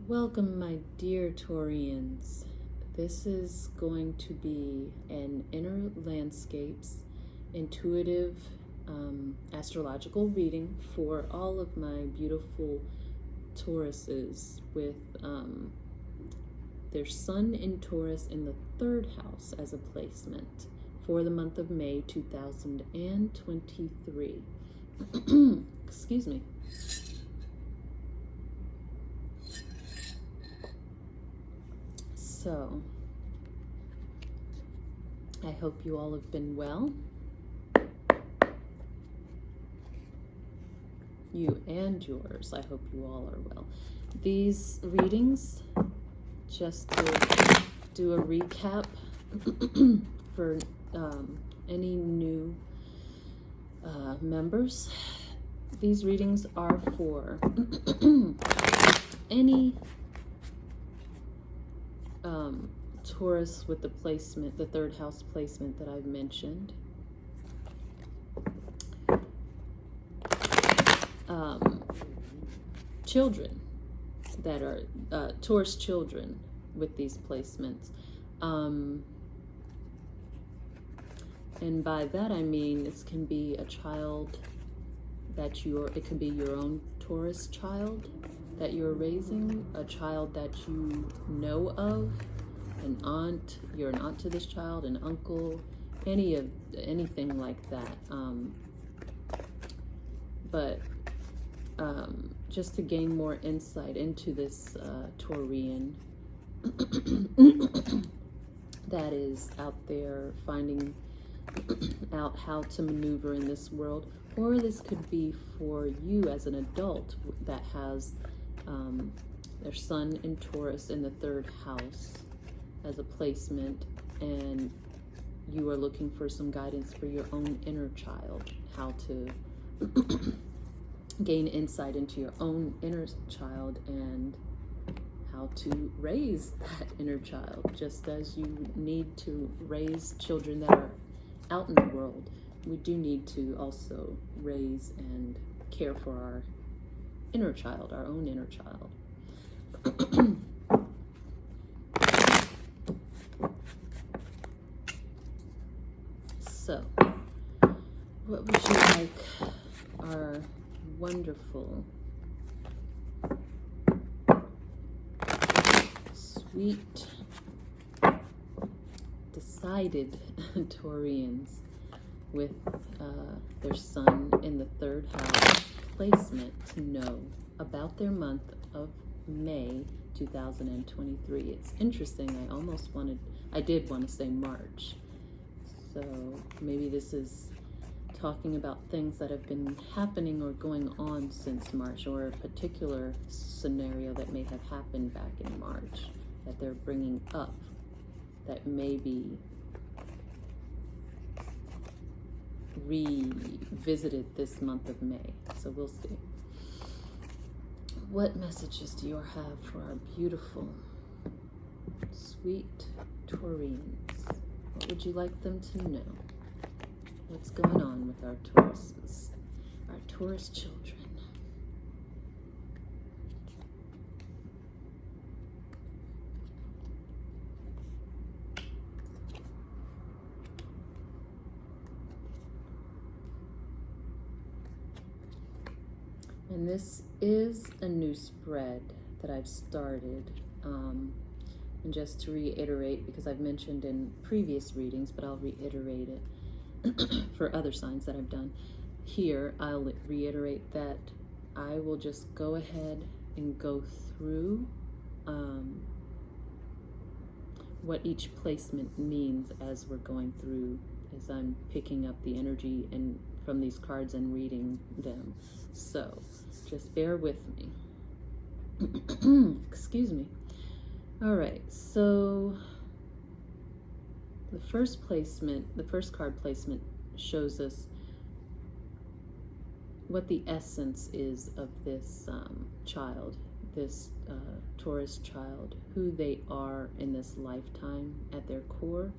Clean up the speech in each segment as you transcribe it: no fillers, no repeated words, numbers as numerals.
Welcome, my dear Taurians. This is going to be an Inner Landscapes intuitive astrological reading for all of my beautiful Tauruses with their sun in Taurus in the 3rd house as a placement for the month of May 2023. Excuse me. So, I hope you all have been well. You and yours, I hope you all are well. These readings, just to do a recap for any new members, these readings are for any Taurus with the placement, the 3rd house placement that I've mentioned. Children that are Taurus children with these placements. And by that I mean this can be a child that it can be your own Taurus child that you're raising, a child that you know of, an aunt, you're an aunt to this child, an uncle, anything like that. But just to gain more insight into this Taurian that is out there finding out how to maneuver in this world, or this could be for you as an adult that has their sun in Taurus in the 3rd house as a placement, and you are looking for some guidance for your own inner child, how to gain insight into your own inner child and how to raise that inner child, just as you need to raise children that are out in the world. We do need to also raise and care for our inner child, our own inner child. So, what would you like our wonderful, sweet, decided Taurians with their sun in the 3rd house placement to know about their month of May 2023? It's interesting. I did want to say March. So maybe this is talking about things that have been happening or going on since March, or a particular scenario that may have happened back in March that they're bringing up that may be revisited this month of May. So we'll see. What messages do you have for our beautiful, sweet Taurians? What would you like them to know? What's going on with our Tauruses, our Taurus children? And this is a new spread that I've started. And just to reiterate, because I've mentioned in previous readings, but I'll reiterate it for other signs that I've done. Here, I'll reiterate that I will just go ahead and go through what each placement means as we're going through, as I'm picking up the energy and from these cards and reading them. So just bear with me. Excuse me. All right, so the first card placement shows us what the essence is of this child, this Taurus child, who they are in this lifetime at their core,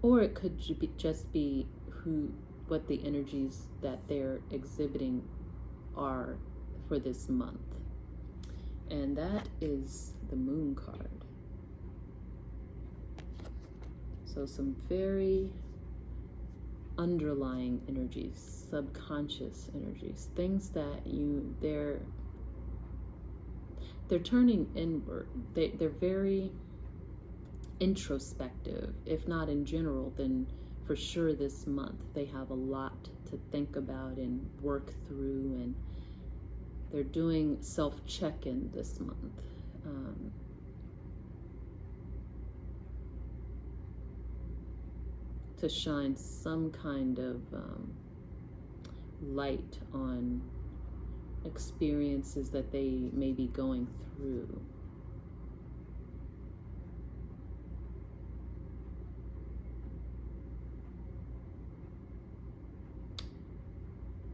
or it could just be what the energies that they're exhibiting are for this month. And that is the Moon card. So some very underlying energies, subconscious energies, things that they're turning inward. They're very introspective, if not in general, then for sure this month they have a lot to think about and work through, and they're doing self-check-in this month. To shine some kind of light on experiences that they may be going through.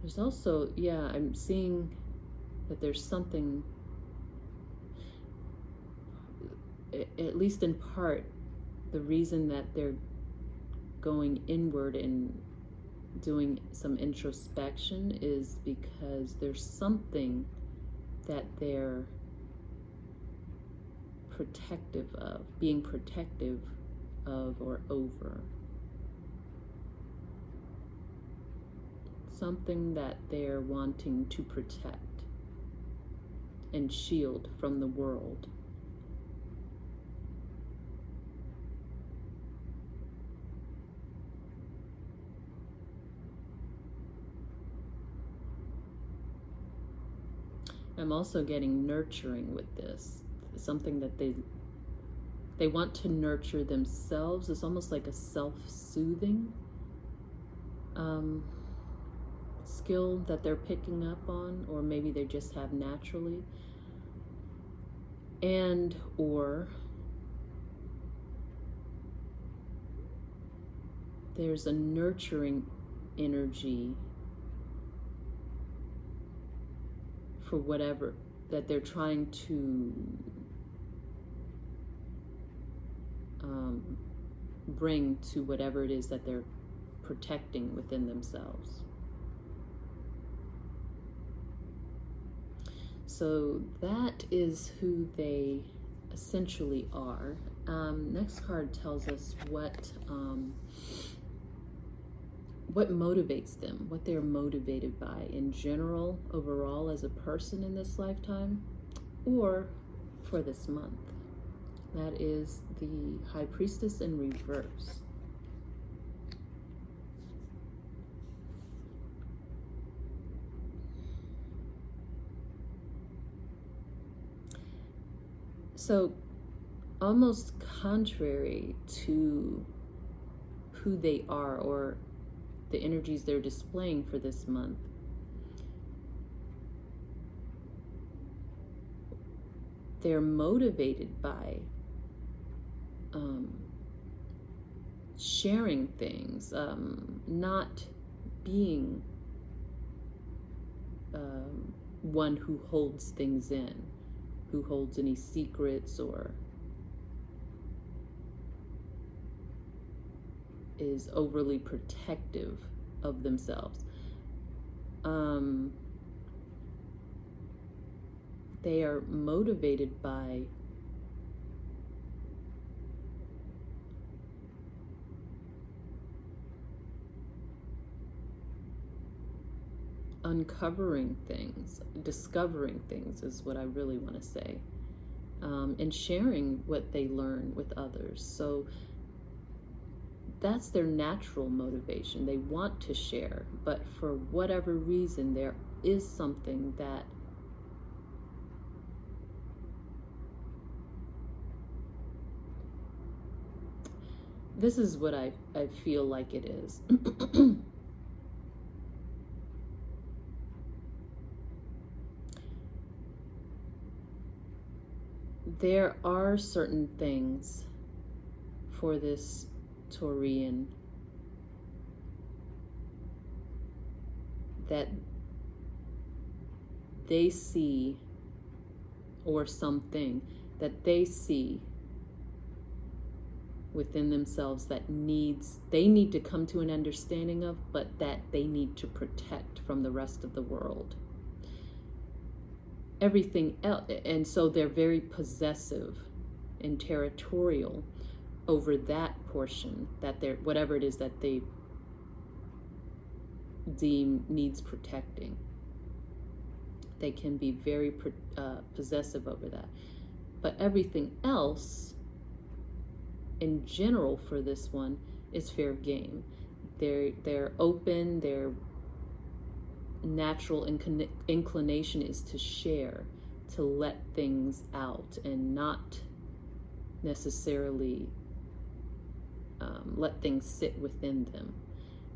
There's also, I'm seeing that there's something, at least in part, the reason that they're going inward and doing some introspection is because there's something that they're protective of, being protective of or over. Something that they're wanting to protect and shield from the world. I'm also getting nurturing with this. Something that they want to nurture themselves. It's almost like a self-soothing skill that they're picking up on, or maybe they just have naturally. And or there's a nurturing energy for whatever that they're trying to bring to whatever it is that they're protecting within themselves. So that is who they essentially are. Next card tells us what motivates them, what they're motivated by in general, overall, as a person in this lifetime, or for this month. That is the High Priestess in reverse. So, almost contrary to who they are or the energies they're displaying for this month, they're motivated by sharing things, not being one who holds things in, who holds any secrets or is overly protective of themselves. They are motivated by uncovering things, discovering things is what I really want to say, and sharing what they learn with others. So that's their natural motivation. They want to share, but for whatever reason, there is something that this is what I feel like it is. There are certain things for this Taurian that they see, or something that they see within themselves that they need to come to an understanding of, but that they need to protect from the rest of the world. everything else, and so they're very possessive and territorial over that portion, that they're, whatever it is that they deem needs protecting. They can be very possessive over that. But everything else, in general, for this one, is fair game. They're open. Their natural inclination is to share, to let things out, and not necessarily let things sit within them.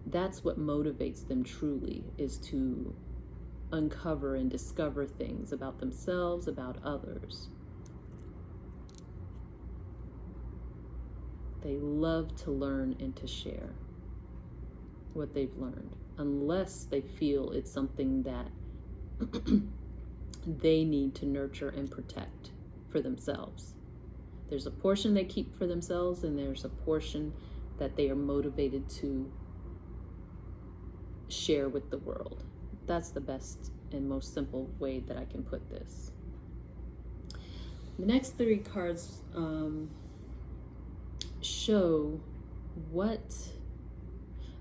That's what motivates them truly, is to uncover and discover things about themselves, about others. They love to learn and to share what they've learned, unless they feel it's something that they need to nurture and protect for themselves. There's a portion they keep for themselves, and there's a portion that they are motivated to share with the world. That's the best and most simple way that I can put this. The next 3 cards show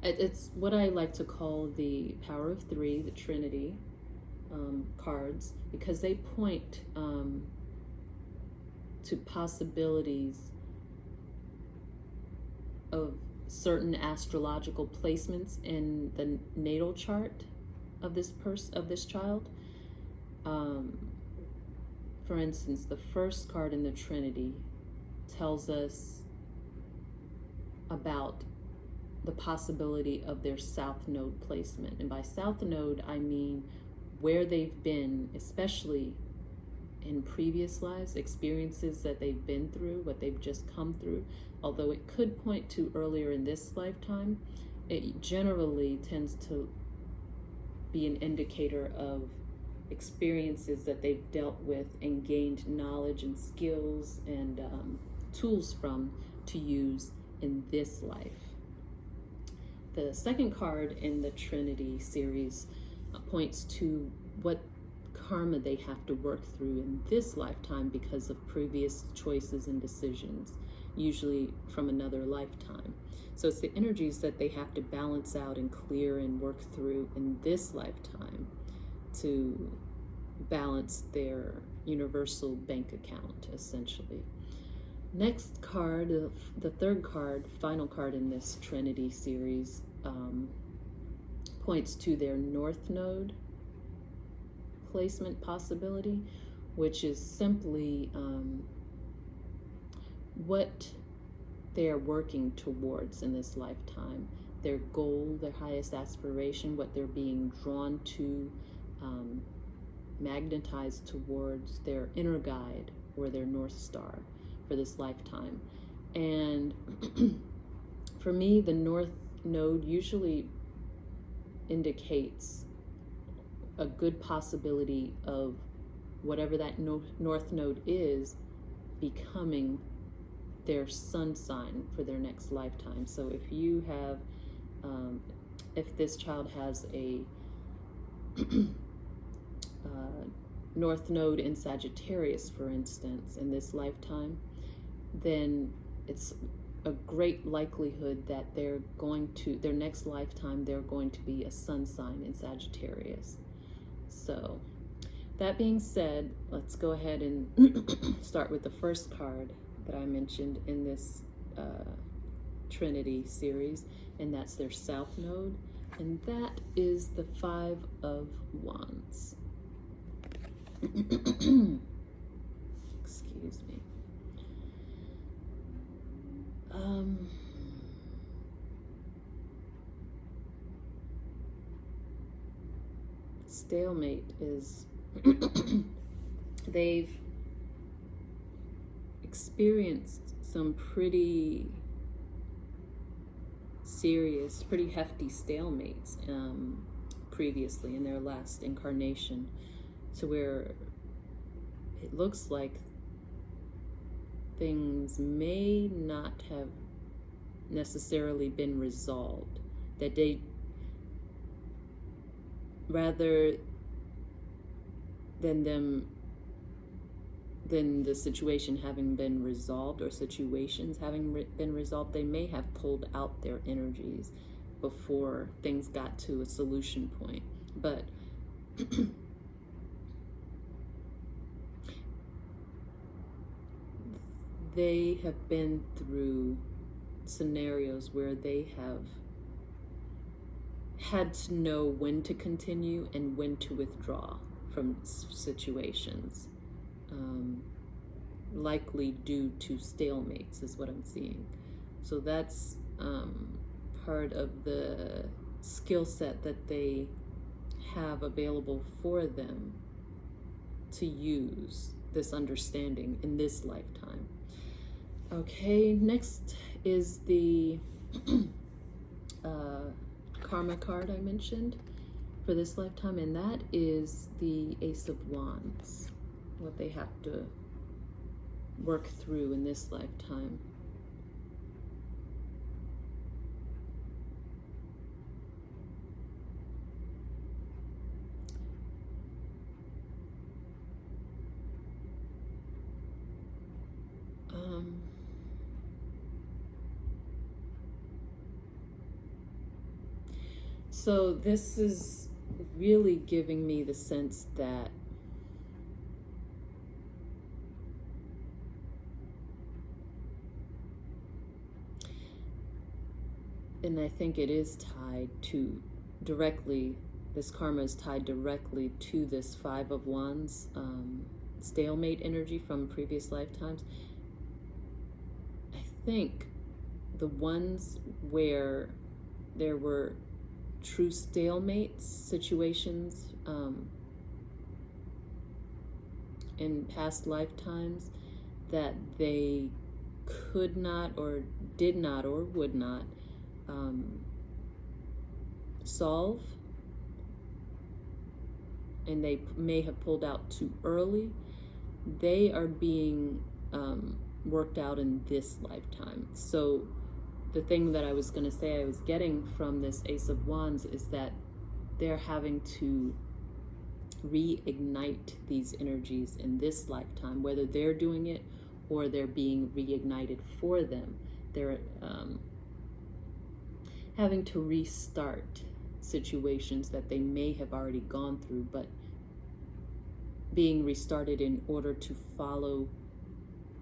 it's what I like to call the power of 3, the Trinity cards, because they point to possibilities of certain astrological placements in the natal chart of this child. For instance, the first card in the Trinity tells us about the possibility of their south node placement. And by south node, I mean where they've been, especially in previous lives, experiences that they've been through, what they've just come through. Although it could point to earlier in this lifetime, it generally tends to be an indicator of experiences that they've dealt with and gained knowledge and skills and tools from to use in this life. The second card in the Trinity series points to what karma they have to work through in this lifetime because of previous choices and decisions, usually from another lifetime. So it's the energies that they have to balance out and clear and work through in this lifetime to balance their universal bank account, essentially. Next card, the third card, final card in this Trinity series, points to their north node placement possibility, which is simply what they are working towards in this lifetime, their goal, their highest aspiration, what they're being drawn to, magnetized towards, their inner guide or their North Star for this lifetime. And for me, the North Node usually indicates a good possibility of whatever that North Node is becoming their sun sign for their next lifetime. So if you have, if this child has a North Node in Sagittarius, for instance, in this lifetime, then it's a great likelihood that they're going to, their next lifetime, they're going to be a sun sign in Sagittarius. So that being said, let's go ahead and start with the first card that I mentioned in this Trinity series, and that's their South Node, and that is the 5 of Wands. Excuse me. Stalemate is they've experienced some pretty serious, pretty hefty stalemates previously in their last incarnation, to where it looks like things may not have necessarily been resolved, that they rather then the situation having been resolved, or situations having been resolved, they may have pulled out their energies before things got to a solution point. But they have been through scenarios where they have had to know when to continue and when to withdraw from situations, likely due to stalemates is what I'm seeing. So that's part of the skill set that they have available for them to use, this understanding in this lifetime. Okay, next is the karma card I mentioned for this lifetime, and that is the Ace of Wands, what they have to work through in this lifetime. So this is really giving me the sense that and I think it is tied to directly, this karma is tied directly to this Five of Wands, stalemate energy from previous lifetimes. I think the ones where there were true stalemates situations in past lifetimes that they could not or did not or would not solve, and they may have pulled out too early, they are being worked out in this lifetime. So the thing that I was going to say I was getting from this Ace of Wands is that they're having to reignite these energies in this lifetime, whether they're doing it or they're being reignited for them. They're having to restart situations that they may have already gone through, but being restarted in order to follow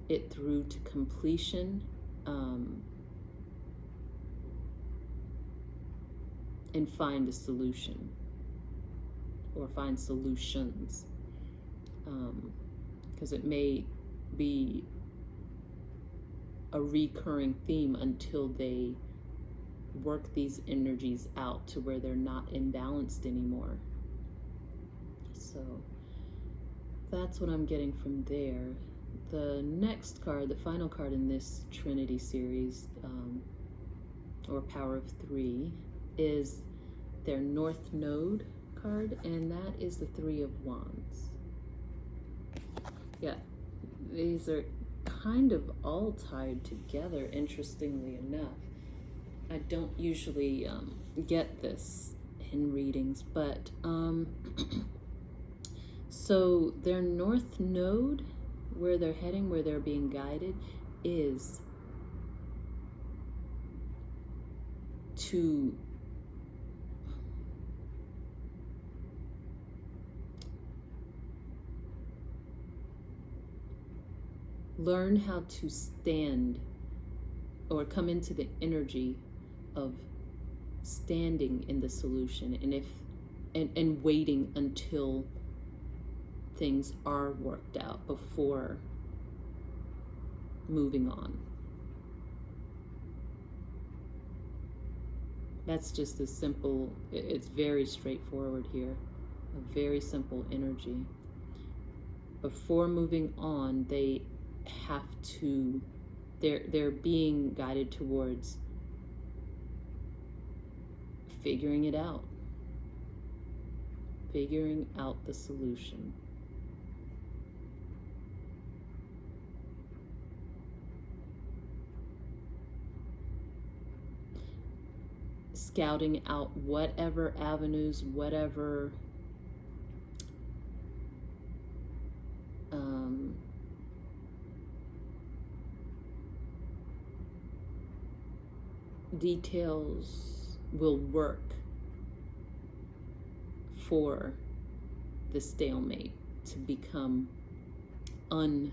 it through to completion, and find a solution or find solutions, because it may be a recurring theme until they work these energies out to where they're not imbalanced anymore. So that's what I'm getting from there. The next card, the final card in this Trinity series, or Power of Three, is their North Node card, and that is the Three of Wands. Yeah, these are kind of all tied together, interestingly enough. I don't usually get this in readings, but so their North Node, where they're heading, where they're being guided, is to learn how to stand or come into the energy of standing in the solution, and waiting until things are worked out before moving on. That's just a simple, it's very straightforward here, a very simple energy. Before moving on, they have to, they're being guided towards figuring it out, figuring out the solution. Scouting out whatever avenues, whatever details will work for the stalemate to become unstalemated.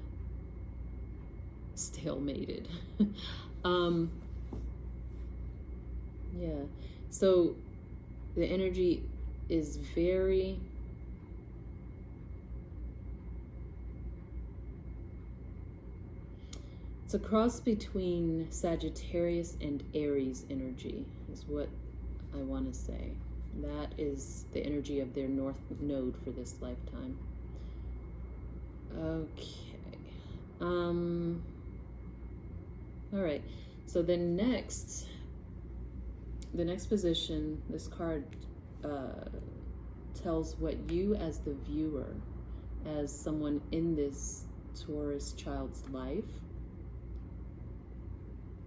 Yeah, so the energy is very it's a cross between Sagittarius and Aries energy is what I want to say. That is the energy of their North Node for this lifetime. Okay. All right. So the next position, this card tells what you as the viewer, as someone in this Taurus child's life,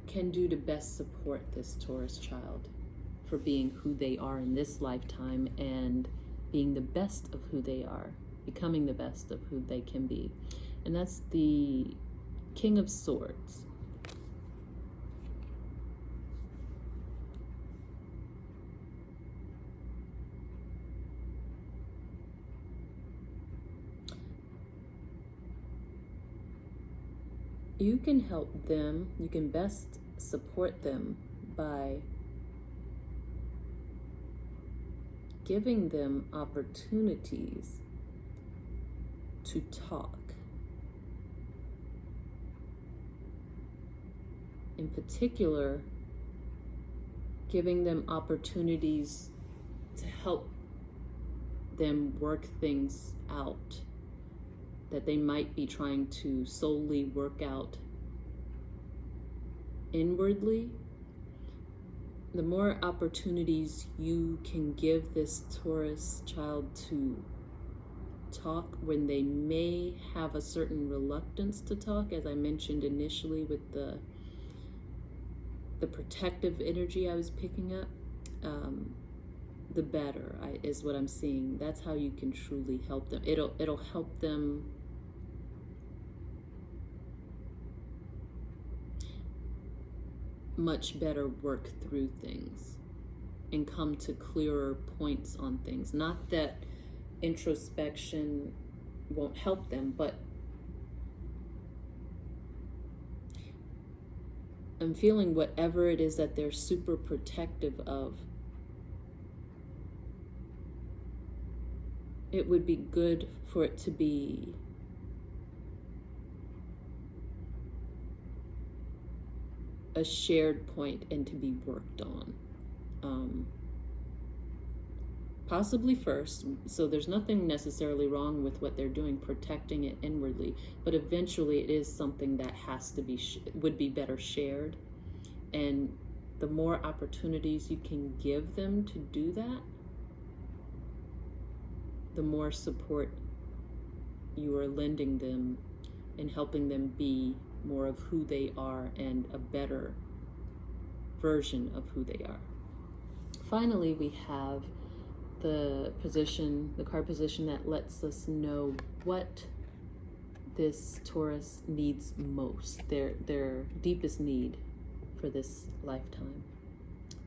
can do to best support this Taurus child for being who they are in this lifetime and being the best of who they are, becoming the best of who they can be. And that's the King of Swords. You can help them, you can best support them by giving them opportunities to talk. In particular, giving them opportunities to help them work things out that they might be trying to solely work out inwardly. The more opportunities you can give this Taurus child to talk when they may have a certain reluctance to talk, as I mentioned initially with the protective energy I was picking up, the better is what I'm seeing. That's how you can truly help them. It'll help them much better work through things and come to clearer points on things. Not that introspection won't help them, but I'm feeling whatever it is that they're super protective of, it would be good for it to be a shared point and to be worked on. Possibly first, so there's nothing necessarily wrong with what they're doing, protecting it inwardly, but eventually it is something that has to be, would be better shared. And the more opportunities you can give them to do that, the more support you are lending them and helping them be more of who they are and a better version of who they are. Finally, we have the card position that lets us know what this Taurus needs most, their deepest need for this lifetime,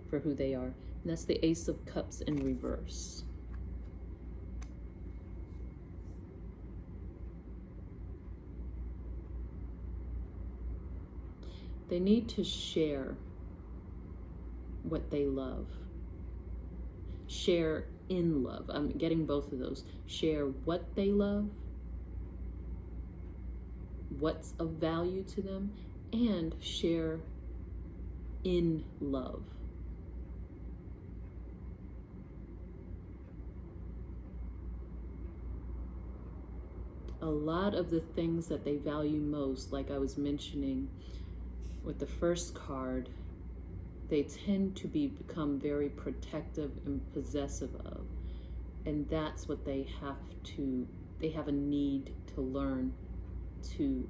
for who they are. And that's the Ace of Cups in reverse. They need to share what they love. Share in love. I'm getting both of those. Share what they love, what's of value to them, and share in love. A lot of the things that they value most, like I was mentioning with the first card, they tend to become very protective and possessive of. And that's what they have a need to learn to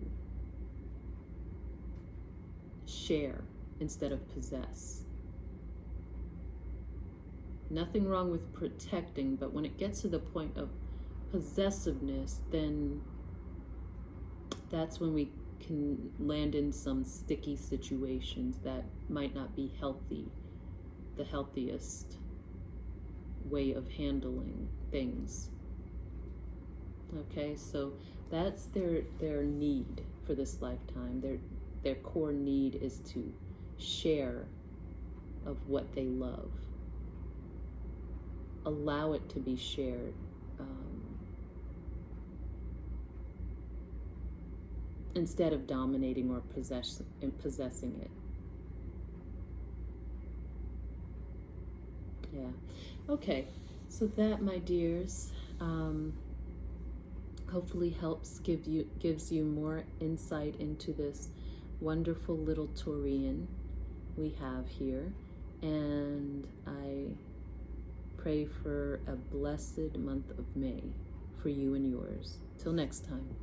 share instead of possess. Nothing wrong with protecting, but when it gets to the point of possessiveness, then that's when we can land in some sticky situations that might not be healthy, the healthiest way of handling things. Okay, so that's their need for this lifetime. Their core need is to share of what they love. Allow it to be shared. Instead of dominating or possessing it. Yeah. Okay. So that, my dears, hopefully gives you more insight into this wonderful little Taurian we have here, and I pray for a blessed month of May for you and yours. Till next time.